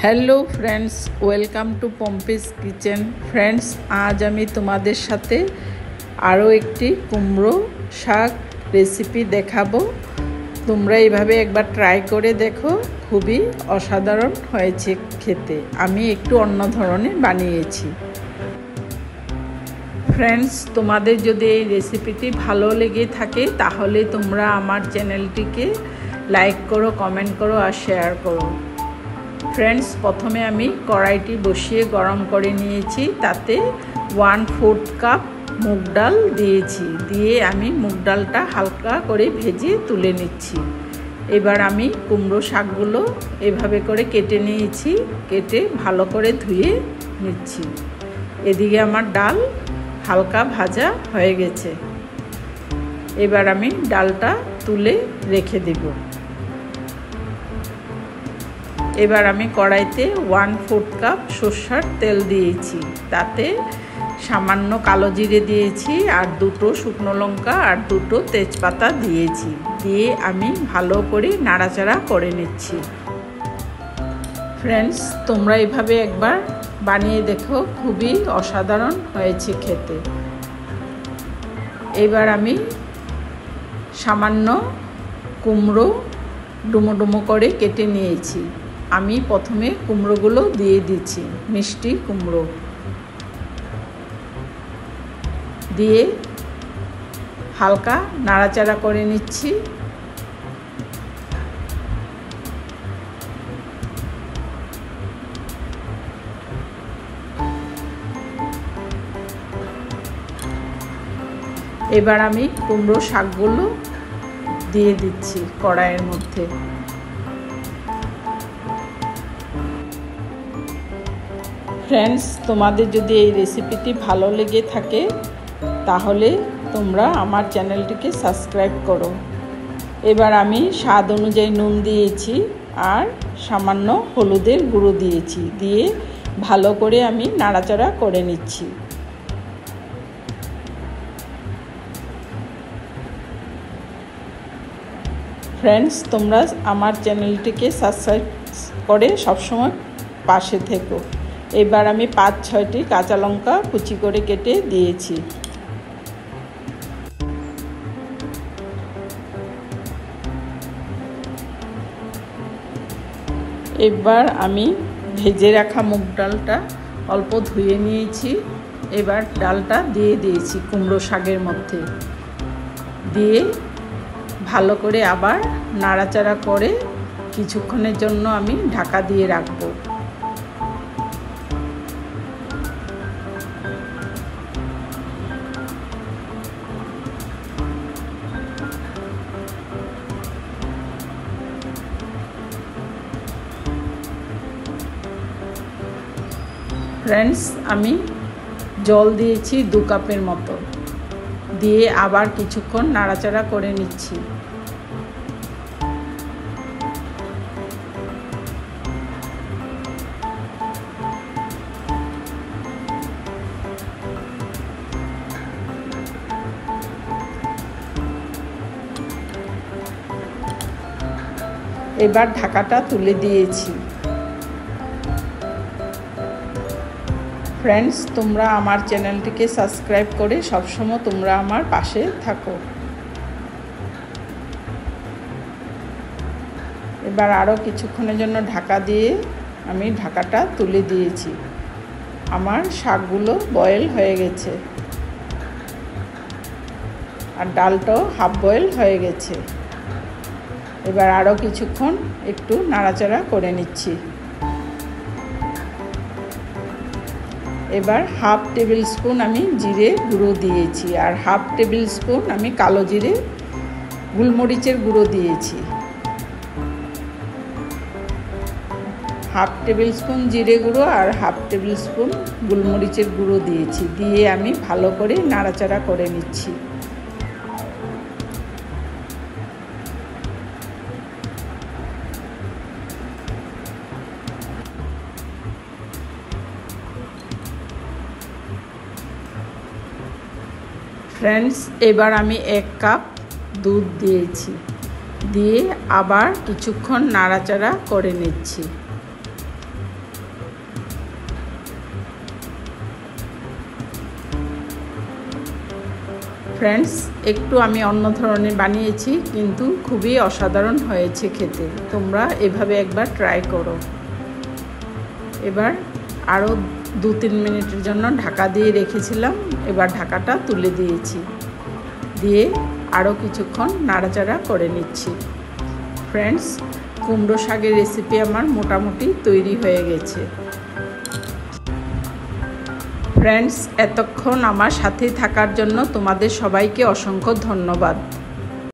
Hello friends, welcome to Pompi's kitchen. Friends, আজ আমি তোমাদের সাথে আরও একটি কুমড়ো শাক রেসিপি দেখাবো। তোমরা এইভাবে একবার ট্রাই করে দেখো, খুবই অসাধারণ হয়েছে খেতে। আমি একটু অন্য ধরনের বানিয়েছি। ফ্রেন্ডস, তোমাদের যদি এই রেসিপিটি ভালো লেগে থাকে তাহলে তোমরা আমার চ্যানেলটিকে লাইক করো, কমেন্ট করো আর শেয়ার করো। ফ্রেন্ডস, প্রথমে আমি কড়াইটি বসিয়ে গরম করে নিয়েছি। তাতে 1/4 কাপ মুগ ডাল দিয়েছি। দিয়ে আমি মুগ ডালটা হালকা করে ভেজে তুলে নিচ্ছি। এবার আমি কুমড়ো শাকগুলো এভাবে করে কেটে নিয়েছি। কেটে ভালো করে ধুয়ে নিচ্ছি। এদিকে আমার ডাল হালকা ভাজা হয়ে গেছে। এবার আমি ডালটা তুলে রেখে দেব। এবার আমি কড়াইতে 1/4 কাপ সরষের তেল দিয়েছি। তাতে সামান্য কালো জিরে দিয়েছি আর 2টো শুকনো লঙ্কা আর 2টো তেজপাতা দিয়েছি। দিয়ে আমি ভালো করে নাড়াচাড়া করে নিচ্ছি। ফ্রেন্ডস, তোমরা এভাবে একবার বানিয়ে দেখো, খুবই অসাধারণ হয়েছে খেতে। এবার আমি সামান্য কুমড়ো ডুমো ডুমো করে কেটে নিয়েছি। আমি প্রথমে কুমড়োগুলো দিয়ে দিচ্ছি, মিষ্টি কুমড়ো দিয়ে হালকা নাড়াচাড়া করে নিচ্ছি। এবার আমি কুমড়ো শাকগুলো দিয়ে দিচ্ছি কড়াইয়ের মধ্যে। ফ্রেন্ডস, তোমাদের যদি এই রেসিপিটি ভালো লেগে থাকে তাহলে তোমরা আমার চ্যানেলটিকে সাবস্ক্রাইব করো। এবার আমি স্বাদ অনুযায়ী নুন দিয়েছি আর সামান্য হলুদের গুঁড়ো দিয়েছি। দিয়ে ভালো করে আমি নাড়াচাড়া করে নিচ্ছি। ফ্রেন্ডস, তোমরা আমার চ্যানেলটিকে সাবস্ক্রাইব করে সবসময় পাশে থেকো। এবার আমি 5-6টি কাঁচা লঙ্কা কুচি করে কেটে দিয়েছি। এবার আমি ভেজে রাখা মুগ ডালটা অল্প ধুয়ে নিয়েছি। এবার ডালটা দিয়ে দিয়েছি কুমড়ো শাকের মধ্যে। দিয়ে ভালো করে আবার নাড়াচাড়া করে কিছুক্ষণের জন্য আমি ঢাকা দিয়ে রাখবো। ফ্রেন্ডস, আমি জল দিয়েছি 2 কাপের মতো। দিয়ে আবার কিছুক্ষণ নাড়াচাড়া করে নিচ্ছি। এবার ঢাকাটা তুলে দিয়েছি। ফ্রেন্ডস, তোমরা আমার চ্যানেলটিকে সাবস্ক্রাইব করে সবসময় তোমরা আমার পাশে থাকো। এবার আরও কিছুক্ষণের জন্য ঢাকা দিয়ে আমি ঢাকাটা তুলে দিয়েছি। আমার শাকগুলো বয়েল হয়ে গেছে আর ডালটাও হাফ বয়েল হয়ে গেছে। এবার আরও কিছুক্ষণ একটু নাড়াচাড়া করে নিচ্ছি। এবার 1/2 টেবিল স্পুন আমি জিরে গুঁড়ো দিয়েছি আর 1/2 টেবিল স্পুন আমি কালো জিরে গোলমরিচের গুঁড়ো দিয়েছি। 1/2 টেবিল স্পুন জিরে গুঁড়ো আর 1/2 টেবিল স্পুন গোলমরিচের গুঁড়ো দিয়েছি। দিয়ে আমি ভালো করে নাড়াচাড়া করে নিচ্ছি। ফ্রেন্ডস, এবার আমি 1 কাপ দুধ দিয়েছি। দিয়ে আবার কিছুক্ষণ নাড়াচাড়া করে নিচ্ছি। ফ্রেন্ডস, একটু আমি অন্য ধরনের বানিয়েছি, কিন্তু খুবই অসাধারণ হয়েছে খেতে। তোমরা এভাবে একবার ট্রাই করো। এবার আরও 2-3 মিনিটের জন্য ঢাকা দিয়ে রেখেছিলাম। এবার ঢাকাটা তুলে দিয়েছি, দিয়ে আরও কিছুক্ষণ নাড়াচাড়া করে নিচ্ছি। ফ্রেন্ডস, কুমড়ো শাকের রেসিপি আমার মোটামুটি তৈরি হয়ে গেছে। ফ্রেন্ডস, এতক্ষণ আমার সাথে থাকার জন্য তোমাদের সবাইকে অসংখ্য ধন্যবাদ।